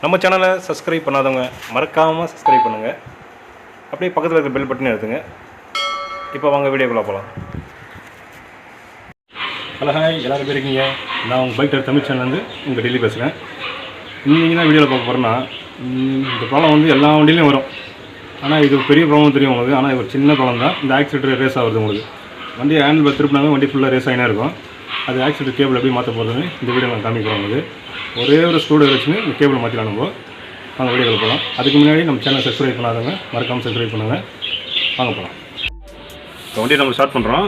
நம்ம சேனலை சப்ஸ்கிரைப் பண்ணாதவங்க மறக்காமல் சப்ஸ்கிரைப் பண்ணுங்கள். அப்படியே பக்கத்தில் இருக்கிற பெல் பட்டனை எடுத்துங்க. இப்போ வாங்க வீடியோக்குள்ளே போகலாம். ஹலோ ஹாய், எல்லோரும் பேர் இருக்கீங்க. நான் உங்கள் பைக் தமிழ் சேனல்லேருந்து உங்கள் டெல்லி பேசுகிறேன். இன்றைக்கி தான் வீடியோவில் பார்க்க போகிறேன்னா, இந்த ப்ராப்ளம் வந்து எல்லா வண்டியிலையும் வரும். ஆனால் இது பெரிய ப்ராப்ளம் தெரியும் உங்களுக்கு. ஆனால் இது ஒரு சின்ன ப்ராப்ளம் தான். இந்த ஆக்சிலேட்டர் ரேஸ் ஆகுது உங்களுக்கு. வண்டி ஹேண்டில் பார் திருப்பினாவே வண்டி ஃபுல்லாக ரேஸ் ஆகினே இருக்கும். அது ஆக்சிலேட்டர் கேபிள் எப்படி மாற்ற போகிறதுன்னு இந்த வீடியோ நான் காமிக்கிறோம் உங்களுக்கு. ஒரே ஒரு ஸ்க்ரூ வச்சுன்னு இந்த கேபிள் மாற்றிக்கலாம். நம்ம வாங்க வீடியோவில் போகலாம். அதுக்கு முன்னாடி நம்ம சேனல் சப்ஸ்கிரைப் பண்ணாதவங்க மறக்காமல் சப்ஸ்கிரைப் பண்ணுங்கள். வாங்க போகலாம். இப்போ வண்டியை நம்ம ஸ்டார்ட் பண்ணுறோம்.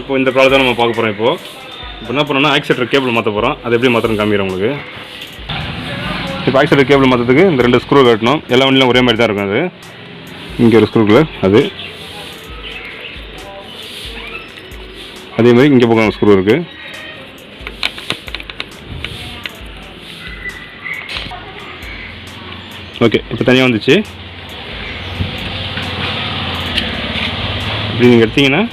இப்போ இந்த ப்ராப்ளம் தான் நம்ம பார்க்க போகிறோம். இப்போ என்ன பண்ணோம்னா ஆக்சிலேட்டர் கேபிள் மாற்ற போகிறோம். அது எப்படி மாற்றணும் காமிக்கிறேன் உங்களுக்கு. இப்போ ஆக்சிலேட்டர் கேபிள் மாற்றத்துக்கு இந்த 2 ஸ்க்ரூ கட்டணும். எல்லா வண்டியிலும் ஒரே மாதிரி தான் இருக்கும். அது இங்கே ஒரு ஸ்க்ரூக்குள்ள அது அதே மாதிரி இங்கே பக்கம் ஸ்க்ரூ இருக்குது. ஓகே, இப்போ தனியாக வந்துச்சு. இப்படி நீங்கள் எடுத்தீங்கன்னா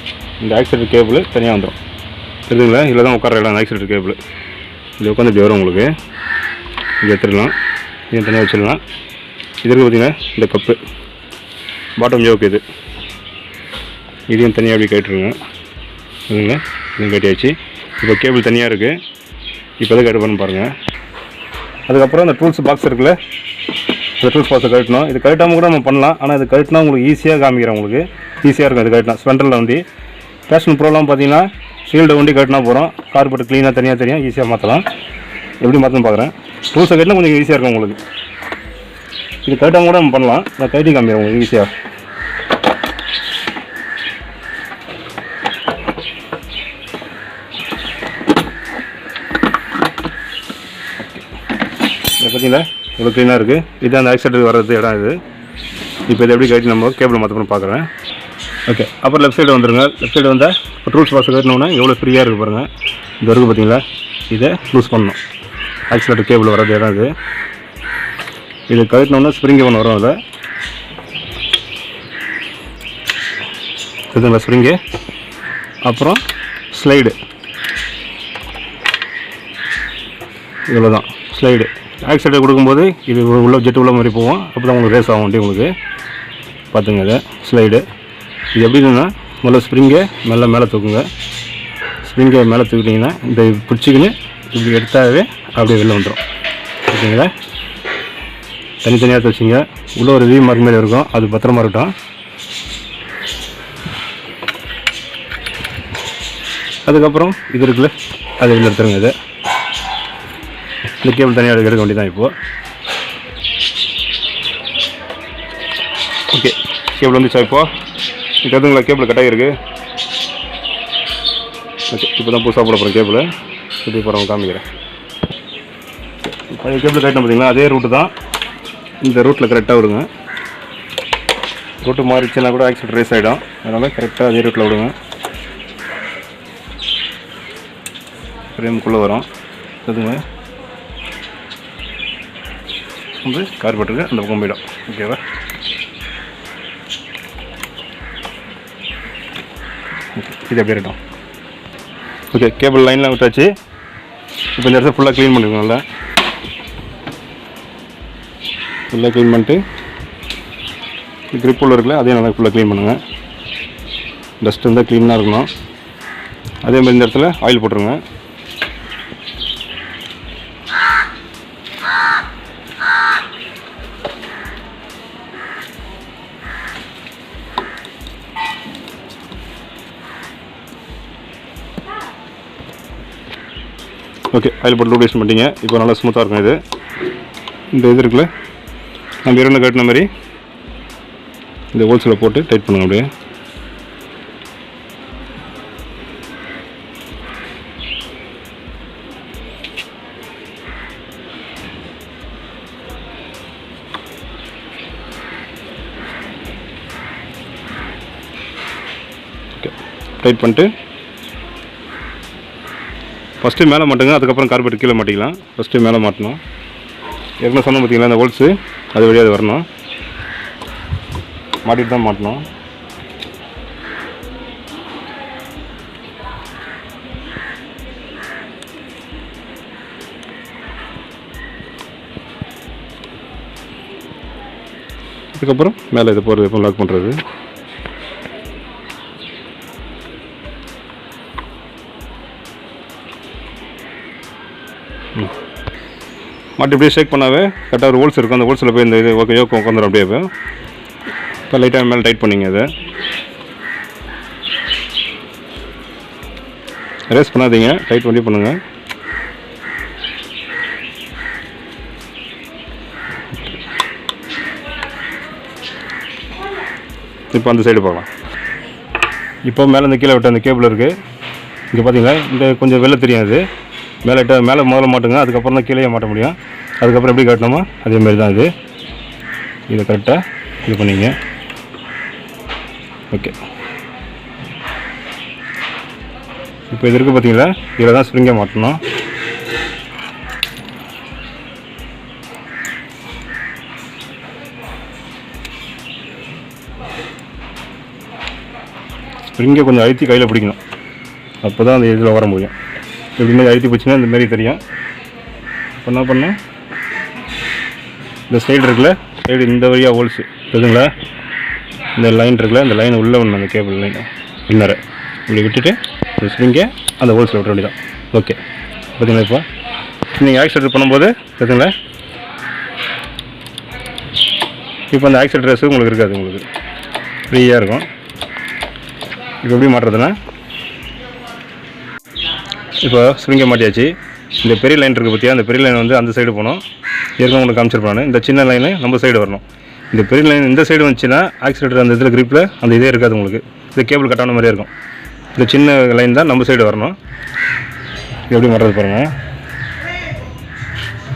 இந்த ஆக்சிலேட்டர் கேபிள் தனியாக வந்துடும். தெரியுதுங்களா? இதில் தான் உட்கார இடம் ஆக்சிலேட்டர் கேபிள். இது உட்காந்து இப்படி வரும் உங்களுக்கு. இது எடுத்துடலாம். இதையும் தனியாக வச்சிடலாம். இது இருக்குது பார்த்தீங்கன்னா இந்த கப்பு பாட்டம் ஜோக்கு. இதையும் தனியாக அப்படி கேட்டுருங்க. இதுங்க இதையும் கேட்டியாச்சு. இப்போ கேபிள் தனியாக இருக்குது. இப்போ எதை கேட்டு பண்ணு பாருங்கள். அதுக்கப்புறம் இந்த டூல்ஸ் பாக்ஸ் இருக்குல்ல, இந்த டூல்ஸ் பாக்ஸை கழட்டணும். இது கழட்டாமல் கூட நம்ம பண்ணலாம். ஆனால் இது கழட்டினா உங்களுக்கு ஈஸியாக காமிக்கிறேன். உங்களுக்கு ஈஸியாக இருக்கும். இது கழட்டினா ஸ்பெண்டரில் வண்டி பேஷன் ப்ரோலாம் பார்த்தீங்கன்னா ஷீல்டு வண்டி கட்டினா போகிறோம். கார்பெட் க்ளீனாக தனியாக ஈஸியாக மாற்றலாம். எப்படி மாற்றணும் பார்க்குறேன். டூல்ஸை கட்டினா கொஞ்சம் ஈஸியாக இருக்கும் உங்களுக்கு. இது கரெக்டாக கூட நம்ம பண்ணலாம். நான் கைட்டி காமிக்கிறேன் உங்களுக்கு ஈஸியாக. இதை பார்த்தீங்களா இவ்வளோ க்ளீனாக இருக்குது. இது அந்த ஆக்சிலேட்டர் வர்றது இடம் இது. இப்போ இதை எப்படி கட்டி நம்ம கேபிள் மாற்றணும்னு பார்க்குறேன். ஓகே, அப்புறம் லெஃப்ட் சைடு வந்துடுங்க. லெஃப்ட் சைடு வந்தால் இப்போ டூல்ஸ் பாக்ஸ் கட்டினோன்னா எவ்வளோ ஃப்ரீயாக இருக்குது பாருங்கள். இது வரைக்கும் பார்த்தீங்களா, இதை லூஸ் பண்ணணும். ஆக்சிலேட்டர் கேபிள் வர்றது இடம் இது. இது கழட்டினோன்னா ஸ்ப்ரிங்கு ஒன்று வரும். அதில் இதுங்களா ஸ்ப்ரிங்கு. அப்புறம் ஸ்லைடு, இவ்வளோ தான் ஸ்லைடு. ஆக்சிலேட்டர் கொடுக்கும்போது இது உள்ள ஜெட்டு உள்ள மாதிரி போவோம். அப்போ தான் உங்களுக்கு ரேஸ் ஆகும் வண்டி உங்களுக்கு. பார்த்துங்க இதை ஸ்லைடு. இது எப்படின்னா முதல்ல ஸ்ப்ரிங்கை மேலே தூக்குங்க. ஸ்ப்ரிங்கை மேலே தூக்கிட்டிங்கன்னா இந்த பிடிச்சிக்கின்னு இப்படி எடுத்தாவே அப்படியே வெளில வந்துடும். ஓகேங்களா? தனித்தனியாக எடுத்து வச்சுங்க. உள்ளே ஒரு வி மார்க் மேலே இருக்கும். அது பத்திரமா இருக்கட்டும். அதுக்கப்புறம் இது இருக்குல்ல, அதை வெளில எடுத்துருங்க. இதை இந்த கேபிள் தனியாக எடுக்க வேண்டியது தான் இப்போது. ஓகே, கேபிள் வந்துச்சா இப்போது? இப்போ எதுங்களா கேபிள் கட்டாகி இருக்குது. ஓகே, இப்போ தான் புதுசாக போட போகிறேன் கேபிள். இப்படி போகிறவங்க காமிக்கிறேன். பழைய கேபிள் கட்டணும் பார்த்தீங்களா, அதே ரூட்டு தான். இந்த ரூட்டில் கரெக்டாக விடுங்க. ரூட்டு மாறிடுச்சுன்னா கூட ஆக்சிலேட்டர் ரேஸ் ஆகிடும். அதனால் கரெக்டாக அதே ரூட்டில் விடுங்க. ஃப்ரேமுக்குள்ளே வரும். அதுங்க வந்து கார்பெட்டுருக்கு அந்த பக்கம் போயிடும். ஓகேவா? இது எப்படி இருக்கட்டும். ஓகே, கேபிள் லைன்லாம் விட்டாச்சு. இப்போ இந்த இடத்த ஃபுல்லாக க்ளீன் பண்ணிடுங்க. நல்லா ஃபுல்லாக க்ளீன் பண்ணிட்டு க்ரிப் உள்ள இருக்குல்ல, அதையும் நல்லா ஃபுல்லாக க்ளீன் பண்ணுங்கள். டஸ்ட் இருந்தால் க்ளீனாக இருக்கணும். அதேமாதிரி இந்த இடத்துல ஆயில் போட்டுருங்க. ஓகே, ஆயில் போட்டு லூப்ரேஷன் பண்ணிட்டீங்க. இப்போ நல்லா ஸ்மூத்தாக இருக்கும். இது இந்த இது இருக்குல்ல, நம்ம இரண்டு கட்டின மாதிரி இந்த ஹோல்ஸில் போட்டு டைட் பண்ணுங்க. அப்படியே ஓகே டைட் பண்ணிட்டு ஃபஸ்ட்டு மேலே மாட்டுங்க. அதுக்கப்புறம் கார்பெட் கீழே மாட்டிக்கலாம். ஃபஸ்ட்டு மேலே மாட்டணும். ஏற்கனவே சொன்ன பார்த்தீங்களா, இந்த ஹோல்ஸு அது வழியாக அது வரணும். மாட்டிட்டு தான் மாட்டணும். அதுக்கப்புறம் மேலே இது போகிறது இப்போ லாக் பண்ணுறது. மாட்டி இப்படியே ஷேக் பண்ணாவே கரெக்டாக ஒரு ஹோல்ஸ் இருக்கும். அந்த ஹோல்ஸில் போய் இந்த இது ஓகே யோக்கு உட்காந்துடும் அப்படியே. இப்போ லைட்டாக மேலே டைட் பண்ணிங்க. அதை ரேஸ் பண்ணாதீங்க, டைட் பண்ணி பண்ணுங்கள். இப்போ அந்த சைடு பார்க்கலாம். இப்போ மேலே இந்த கீழே விட்ட அந்த கேபிள் இருக்குது. இங்கே பார்த்தீங்களா, இந்த கொஞ்சம் வெளில தெரியாது. மேலே முதல்ல மாட்டுங்க, அதுக்கப்புறம் தான் கீழே மாட்ட முடியும். அதுக்கப்புறம் எப்படி காட்டணுமோ அதேமாரி தான் இது. இதை கரெக்டாக இது பண்ணிங்க. ஓகே, இப்போ இது இருக்குது பார்த்தீங்களா, இதில் தான் ஸ்ப்ரிங்கை மாட்டணும். ஸ்ப்ரிங்கை கொஞ்சம் அழுத்தி கையில் பிடிக்கணும், அப்போ தான் அந்த இதில் வர முடியும். எப்படின்னா அழுத்தி போச்சுன்னா இந்தமாரி தெரியும். இப்போ என்ன பண்ணேன், இந்த சைடு இருக்குல்ல, சைடு இந்த வழியாக ஹோல்ஸு இருக்குதுங்களா, இந்த லைன் இருக்குல்ல, இந்த லைன் உள்ளே ஒன்று அந்த கேபிள் லைன் இன்னரை இப்படி விட்டுட்டு இந்த ஸ்ப்ரிங்கை அந்த ஹோல்ஸில் விட்ட வேண்டியதான். ஓகே, பார்த்தீங்களா, இப்போ நீங்கள் ஆக்சிலேட்டர் பண்ணும்போது இருக்குதுங்களா, இப்போ அந்த ஆக்சிலேட்டர்ஸ் உங்களுக்கு இருக்காது, உங்களுக்கு ஃப்ரீயாக இருக்கும். இப்போ எப்படி மாட்டுறதுன்னா, இப்போ ஸ்ப்ரிங்கை மாட்டியாச்சு. இந்த பெரிய லைன் இருக்குது பார்த்தியா, அந்த பெரிய லைன் வந்து அந்த சைடு போகணும். ஏற்கனவே உங்களுக்கு காமிச்சிருப்பானு. இந்த சின்ன லைனு நம்ம சைடு வரணும். இந்த பெரிய லைன் இந்த சைடு வந்துச்சுன்னா ஆக்சிலேட்டர் அந்த இதில் கிரிப்பில் அந்த இதே இருக்காது உங்களுக்கு. இந்த கேபிள் கட்டான மாதிரியே இருக்கும். இந்த சின்ன லைன் தான் நம்ம சைடு வரணும். எப்படி மாட்டுறது பாருங்கள்.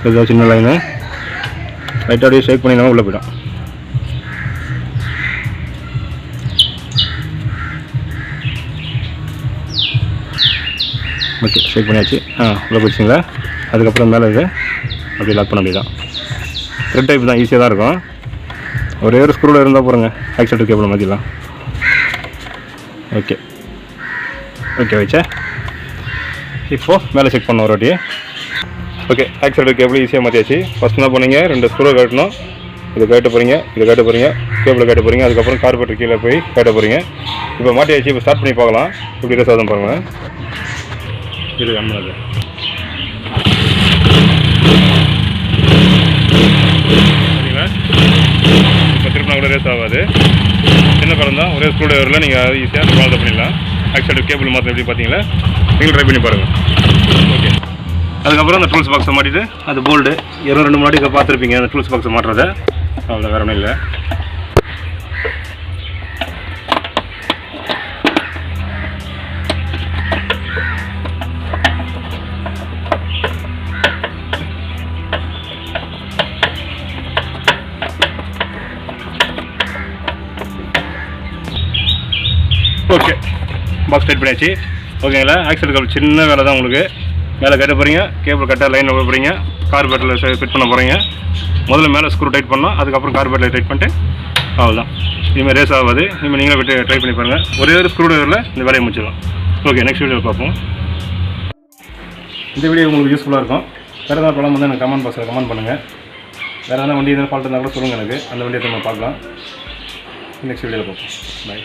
இதுதான் சின்ன லைனு. லைட்டாக அப்படியே ஷேக் பண்ணினா உள்ளே போய்டும். ஓகே, ஷேக் பண்ணியாச்சு. உள்ளே போயிடுச்சிங்களா. அதுக்கப்புறம் மேலே இது அப்படியே லாக் பண்ண வேண்டியதான். த்ரெட் டைப் தான், ஈஸியாக தான் இருக்கும். ஒரே ஒரு ஸ்க்ரூவில் இருந்தால் போகிறோங்க, ஆக்சிலேட்டர் கேபிள் மாற்றிடலாம். ஓகே ஓகே வச்சா. இப்போது மேலே செக் பண்ணோம் ஒரு வாட்டி. ஓகே, ஆக்சிலேட்டர் கேபிள் ஈஸியாக மாற்றியாச்சு. ஃபஸ்ட் என்ன பண்ணீங்க, 2 ஸ்க்ரூவை கட்டணும். இதை கட்ட போகிறீங்க, இதை கட்ட போகிறீங்க, கேபிளை கட்ட போகிறீங்க. அதுக்கப்புறம் கார்பெட்டர் கீழே போய் கட்ட போகிறீங்க. இப்போ மாட்டியாச்சு. இப்போ ஸ்டார்ட் பண்ணி பார்க்கலாம் இப்படி சாதம் பாருங்கள். இது அம்மாது சரிங்களா. இப்போ திருப்பினா கூட ரேஸ் ஆகாது. சின்ன படம் தான், ஒரே ஸ்க்ரூ டிரைவரில் நீங்கள் ஈஸியாக ஃபாலோ பண்ணிடலாம். ஆக்சிலேட்டர் கேபிள் மாற்ற எப்படி பார்த்தீங்களா, நீங்கள் ட்ரை பண்ணி பாருங்கள். ஓகே, அதுக்கப்புறம் அந்த டூல்ஸ் பாக்ஸை மாட்டிட்டு அது போல்டு 2 முன்னாடி பார்த்துருப்பீங்க. அந்த டூல்ஸ் பாக்ஸை மாட்டுறத அவ்வளோ வேறு ஒன்றும் இல்லை. ஓகே, பாக்ஸ் டைட் பண்ணியாச்சு. ஓகேங்களா. ஆக்சிலேட்டர் கேபிள் சின்ன வேலை தான் உங்களுக்கு. மேலே கட்ட போகிறீங்க, கேபிள் கட்ட லைன் விட போகிறீங்க, கார்பெட்டில் ஃபிட் பண்ண போகிறீங்க. முதல்ல மேலே ஸ்க்ரூ டைட் பண்ணோம், அதுக்கப்புறம் கார்பெட்டில் டைட் பண்ணிட்டு அவ்வளோதான். இனிமேல் ரேஸ் ஆகாது. இனிமேல் நீங்களே விட்டு ட்ரை பண்ணி பாருங்கள். ஒரே ஒரு ஸ்க்ரூ டிரைவரில் இந்த வேலையை முடிச்சிடலாம். ஓகே, நெக்ஸ்ட் வீடியோ பார்ப்போம். இந்த வீடியோ உங்களுக்கு யூஸ்ஃபுல்லாக இருக்கும். வேறு ஏதாவது ப்ராப்ளம் வந்து எனக்கு கமெண்ட் பாக்ஸில் கமெண்ட் பண்ணுங்கள். வேறு எதாவது வண்டி எதாவது ஃபால்ட் இருந்தால் கூட சொல்லுங்கள் எனக்கு. அந்த வண்டியை நம்ம பார்க்கலாம். நெக்ஸ்ட் வீடியோவில் பார்ப்போம். பாய்.